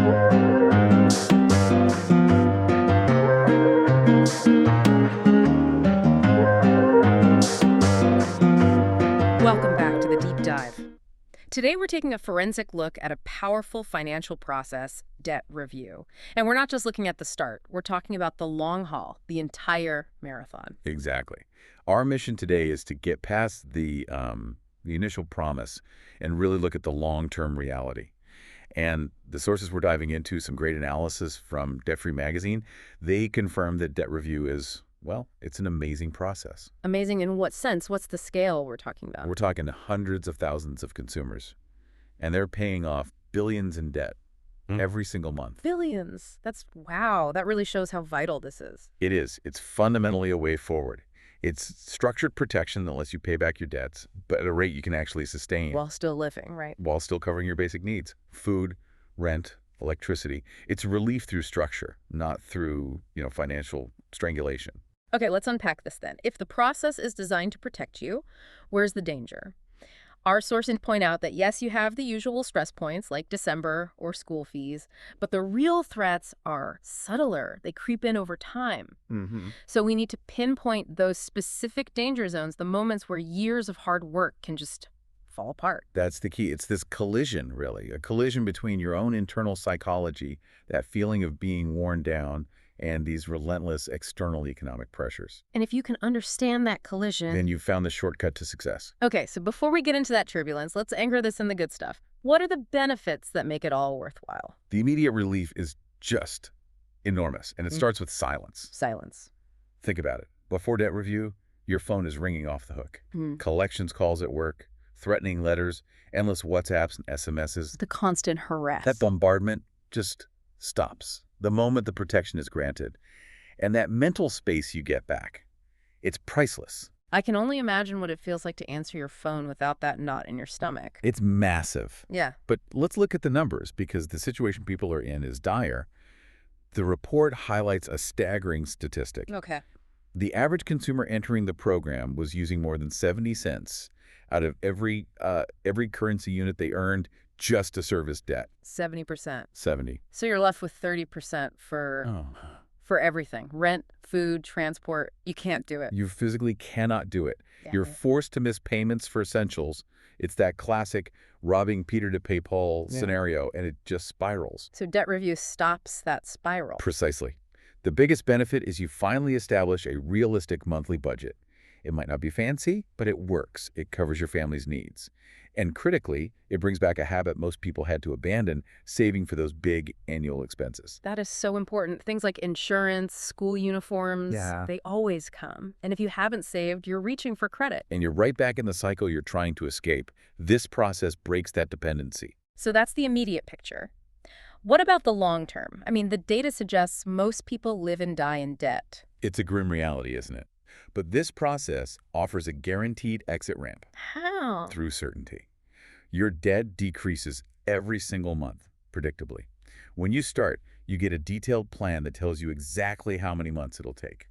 Welcome back to the Deep Dive. Today we're taking a forensic look at a powerful financial process, debt review. And we're not just looking at the start. We're talking about the long haul, the entire marathon. Exactly. Our mission today is to get past the initial promise and really look at the long-term reality. And the sources we're diving into, some great analysis from Debtfree Magazine, they confirm that debt review is, well, it's an amazing process. Amazing in what sense? What's the scale we're talking about? We're talking hundreds of thousands of consumers, and they're paying off billions in debt every single month. Billions. Wow. That really shows how vital this is. It is. It's fundamentally a way forward. It's structured protection that lets you pay back your debts, but at a rate you can actually sustain. While still living, right? While still covering your basic needs. Food, rent, electricity. It's relief through structure, not through, financial strangulation. Okay, let's unpack this then. If the process is designed to protect you, where's the danger? Our sources point out that yes, you have the usual stress points like December or school fees, but the real threats are subtler. They creep in over time. So we need to pinpoint those specific danger zones, the moments where years of hard work can just fall apart. That's the key. It's this collision, really, a collision between your own internal psychology, that feeling of being worn down, and these relentless external economic pressures. And if you can understand that collision... then you've found the shortcut to success. Okay, so before we get into that turbulence, let's anchor this in the good stuff. What are the benefits that make it all worthwhile? The immediate relief is just enormous, and it starts with silence. Silence. Think about it. Before debt review, your phone is ringing off the hook. Collections calls at work, threatening letters, endless WhatsApps and SMSs. The constant harass. That bombardment just stops the moment the protection is granted. And that mental space you get back, it's priceless. I can only imagine what it feels like to answer your phone without that knot in your stomach. It's massive. Yeah. But let's look at the numbers, because the situation people are in is dire. The report highlights a staggering statistic. Okay. The average consumer entering the program was using more than 70 cents out of every currency unit they earned just to service debt. 70%. 70. So you're left with 30% for everything. Rent, food, transport. You can't do it. You physically cannot do it. Yeah. You're forced to miss payments for essentials. It's that classic robbing Peter to pay Paul scenario, and it just spirals. So debt review stops that spiral. Precisely. The biggest benefit is you finally establish a realistic monthly budget. It might not be fancy, but it works. It covers your family's needs. And critically, it brings back a habit most people had to abandon, saving for those big annual expenses. That is so important. Things like insurance, school uniforms, they always come. And if you haven't saved, you're reaching for credit. And you're right back in the cycle you're trying to escape. This process breaks that dependency. So that's the immediate picture. What about the long term? I mean, the data suggests most people live and die in debt. It's a grim reality, isn't it? But this process offers a guaranteed exit ramp. How? Through certainty. Your debt decreases every single month, predictably. When you start, you get a detailed plan that tells you exactly how many months it'll take.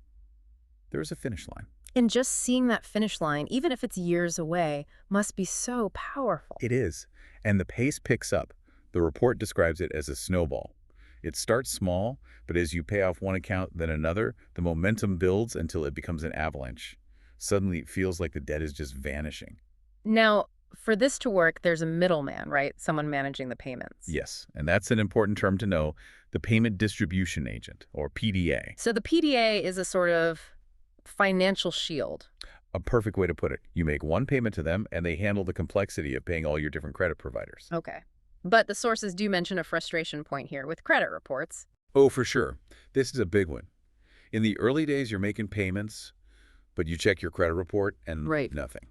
There's a finish line. And just seeing that finish line, even if it's years away, must be so powerful. It is. And the pace picks up. The report describes it as a snowball. It starts small, but as you pay off one account, then another, the momentum builds until it becomes an avalanche. Suddenly, it feels like the debt is just vanishing. Now, for this to work, there's a middleman, right? Someone managing the payments. Yes, and that's an important term to know, the payment distribution agent, or PDA. So the PDA is a sort of financial shield. A perfect way to put it. You make one payment to them, and they handle the complexity of paying all your different credit providers. Okay. But the sources do mention a frustration point here with credit reports. Oh, for sure. This is a big one. In the early days, you're making payments, but you check your credit report and nothing.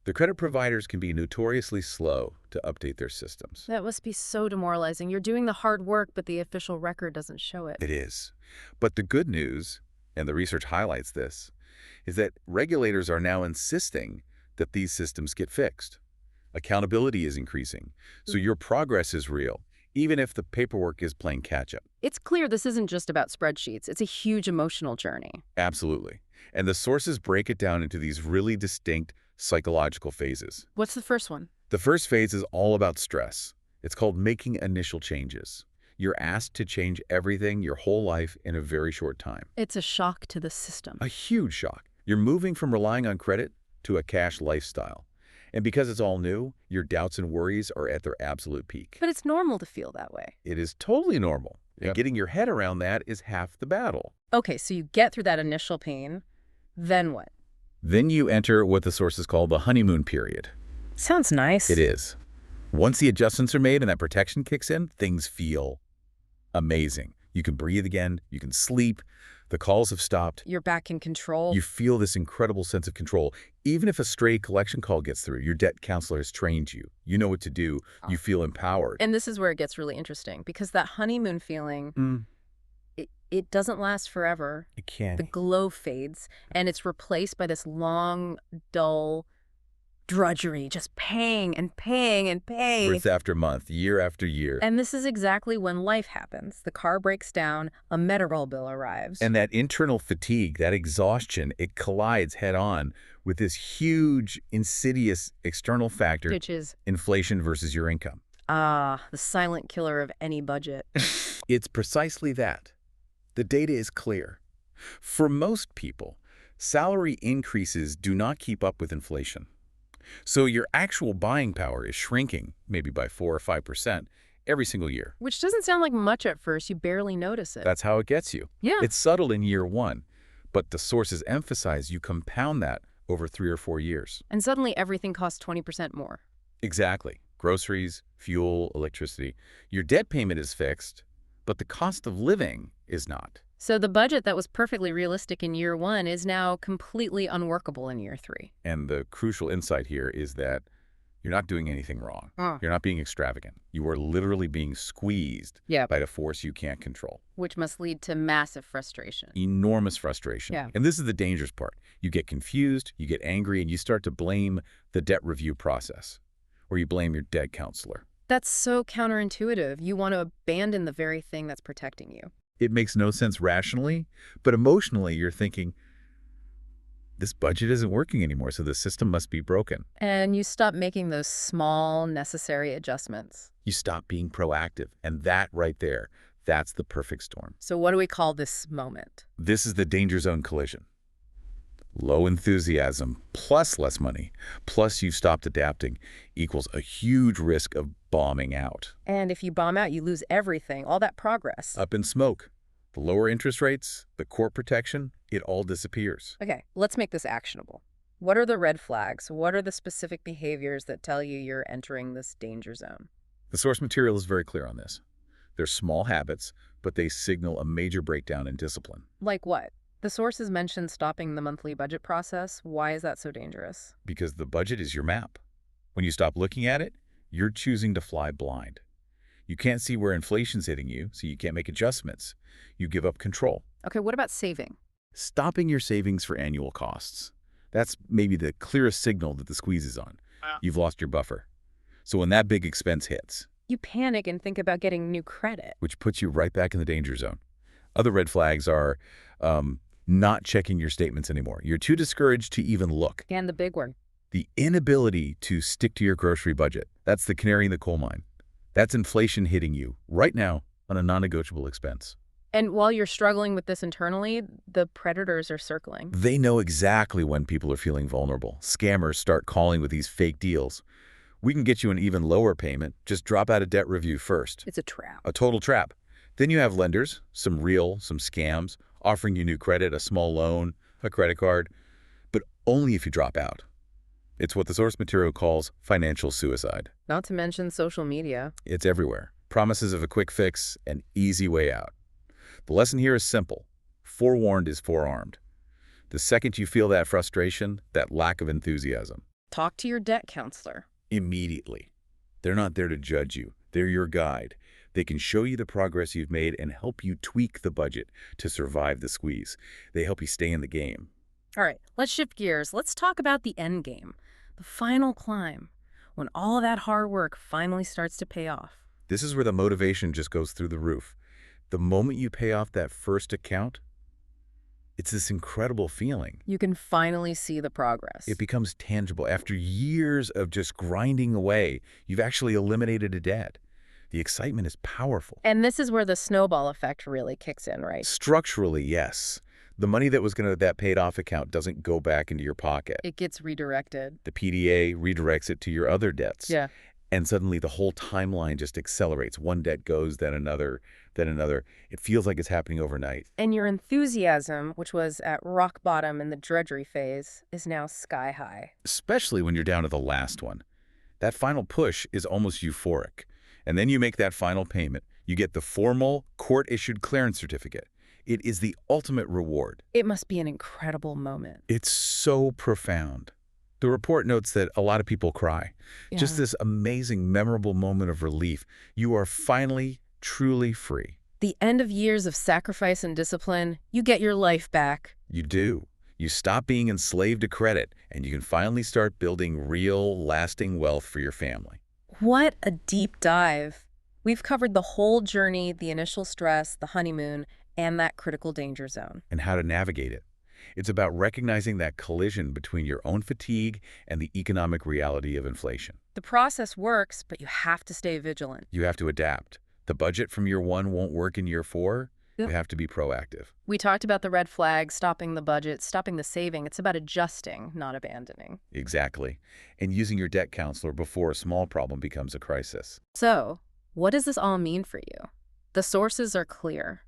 The credit providers can be notoriously slow to update their systems. That must be so demoralizing. You're doing the hard work, but the official record doesn't show it. It is. But the good news, and the research highlights this, is that regulators are now insisting that these systems get fixed. Accountability is increasing, so your progress is real, even if the paperwork is playing catch-up. It's clear this isn't just about spreadsheets. It's a huge emotional journey. Absolutely. And the sources break it down into these really distinct psychological phases. What's the first one? The first phase is all about stress. It's called making initial changes. You're asked to change everything, your whole life, in a very short time. It's a shock to the system. A huge shock. You're moving from relying on credit to a cash lifestyle. And because it's all new, your doubts and worries are at their absolute peak. But it's normal to feel that way. It is totally normal. And Yep. getting your head around that is half the battle. Okay, so you get through that initial pain, then what? Then you enter what the sources call the honeymoon period. Sounds nice. It is. Once the adjustments are made and that protection kicks in, things feel amazing. You can breathe again. You can sleep. The calls have stopped. You're back in control. You feel this incredible sense of control. Even if a stray collection call gets through, your debt counselor has trained you. You know what to do. You feel empowered. And this is where it gets really interesting, because that honeymoon feeling, it doesn't last forever. It can. The glow fades, and it's replaced by this long, dull drudgery, just paying and paying and paying. Month after month, year after year. And this is exactly when life happens. The car breaks down, a Medicaid bill arrives. And that internal fatigue, that exhaustion, it collides head on with this huge, insidious external factor, which is, inflation versus your income. the silent killer of any budget. It's precisely that. The data is clear. For most people, salary increases do not keep up with inflation. So your actual buying power is shrinking, maybe by 4 or 5% every single year. Which doesn't sound like much at first. You barely notice it. That's how it gets you. Yeah. It's subtle in year one, but the sources emphasize you compound that over 3 or 4 years. And suddenly everything costs 20% more. Exactly. Groceries, fuel, electricity. Your debt payment is fixed, but the cost of living is not. So the budget that was perfectly realistic in year one is now completely unworkable in year three. And the crucial insight here is that you're not doing anything wrong. You're not being extravagant. You are literally being squeezed by the force you can't control. Which must lead to massive frustration. Enormous frustration. Yeah. And this is the dangerous part. You get confused, you get angry, and you start to blame the debt review process, or you blame your debt counselor. That's so counterintuitive. You want to abandon the very thing that's protecting you. It makes no sense rationally, but emotionally you're thinking, this budget isn't working anymore, so the system must be broken. And you stop making those small, necessary adjustments. You stop being proactive, and that right there, that's the perfect storm. So what do we call this moment? This is the danger zone collision. Low enthusiasm plus less money, plus you've stopped adapting, equals a huge risk of bombing out. And if you bomb out, you lose everything, all that progress. Up in smoke. The lower interest rates, the court protection, it all disappears. Okay, let's make this actionable. What are the red flags? What are the specific behaviors that tell you you're entering this danger zone? The source material is very clear on this. They're small habits, but they signal a major breakdown in discipline. Like what? The sources mentioned stopping the monthly budget process. Why is that so dangerous? Because the budget is your map. When you stop looking at it, you're choosing to fly blind. You can't see where inflation's hitting you, so you can't make adjustments. You give up control. Okay, what about saving? Stopping your savings for annual costs. That's maybe the clearest signal that the squeeze is on. You've lost your buffer. So when that big expense hits, You panic and think about getting new credit. which puts you right back in the danger zone. Other red flags are not checking your statements anymore. You're too discouraged to even look. And the big one. The inability to stick to your grocery budget. That's the canary in the coal mine. That's inflation hitting you right now on a non-negotiable expense. And while you're struggling with this internally, the predators are circling. They know exactly when people are feeling vulnerable. Scammers start calling with these fake deals. We can get you an even lower payment. Just drop out a debt review first. It's a trap. A total trap. Then you have lenders, some real, some scams, offering you new credit, a small loan, a credit card, but only if you drop out. It's what the source material calls financial suicide. Not to mention social media. It's everywhere. Promises of a quick fix, an easy way out. The lesson here is simple. Forewarned is forearmed. The second you feel that frustration, that lack of enthusiasm, Talk to your debt counselor. immediately. They're not there to judge you. They're your guide. They can show you the progress you've made and help you tweak the budget to survive the squeeze. They help you stay in the game. All right, let's shift gears. Let's talk about the end game, the final climb, when all that hard work finally starts to pay off. This is where the motivation just goes through the roof. The moment you pay off that first account, it's this incredible feeling. You can finally see the progress. It becomes tangible. After years of just grinding away, you've actually eliminated a debt. The excitement is powerful. And this is where the snowball effect really kicks in, right? Structurally, yes. The money that paid off account doesn't go back into your pocket. It gets redirected. The PDA redirects it to your other debts. Yeah. And suddenly the whole timeline just accelerates. One debt goes, then another, then another. It feels like it's happening overnight. And your enthusiasm, which was at rock bottom in the drudgery phase, is now sky high. Especially when you're down to the last one. That final push is almost euphoric. And then you make that final payment. You get the formal, court-issued clearance certificate. It is the ultimate reward. It must be an incredible moment. It's so profound. The report notes that a lot of people cry. Yeah. Just this amazing, memorable moment of relief. You are finally, truly free. The end of years of sacrifice and discipline, you get your life back. You do. You stop being enslaved to credit, and you can finally start building real, lasting wealth for your family. What a deep dive. We've covered the whole journey, the initial stress, the honeymoon, and that critical danger zone. And how to navigate it. It's about recognizing that collision between your own fatigue and the economic reality of inflation. The process works, but you have to stay vigilant. You have to adapt. The budget from year 1 won't work in year 4. Yep. You have to be proactive. We talked about the red flags, stopping the budget, stopping the saving. It's about adjusting, not abandoning. Exactly. And using your debt counselor before a small problem becomes a crisis. So, what does this all mean for you? The sources are clear.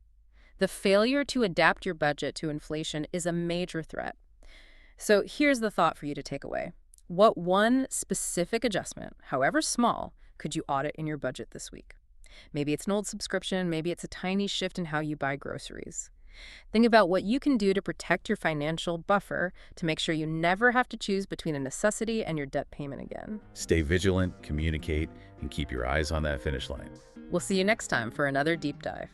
The failure to adapt your budget to inflation is a major threat. So here's the thought for you to take away. What one specific adjustment, however small, could you audit in your budget this week? Maybe it's an old subscription, maybe it's a tiny shift in how you buy groceries. Think about what you can do to protect your financial buffer to make sure you never have to choose between a necessity and your debt payment again. Stay vigilant, communicate, and keep your eyes on that finish line. We'll see you next time for another deep dive.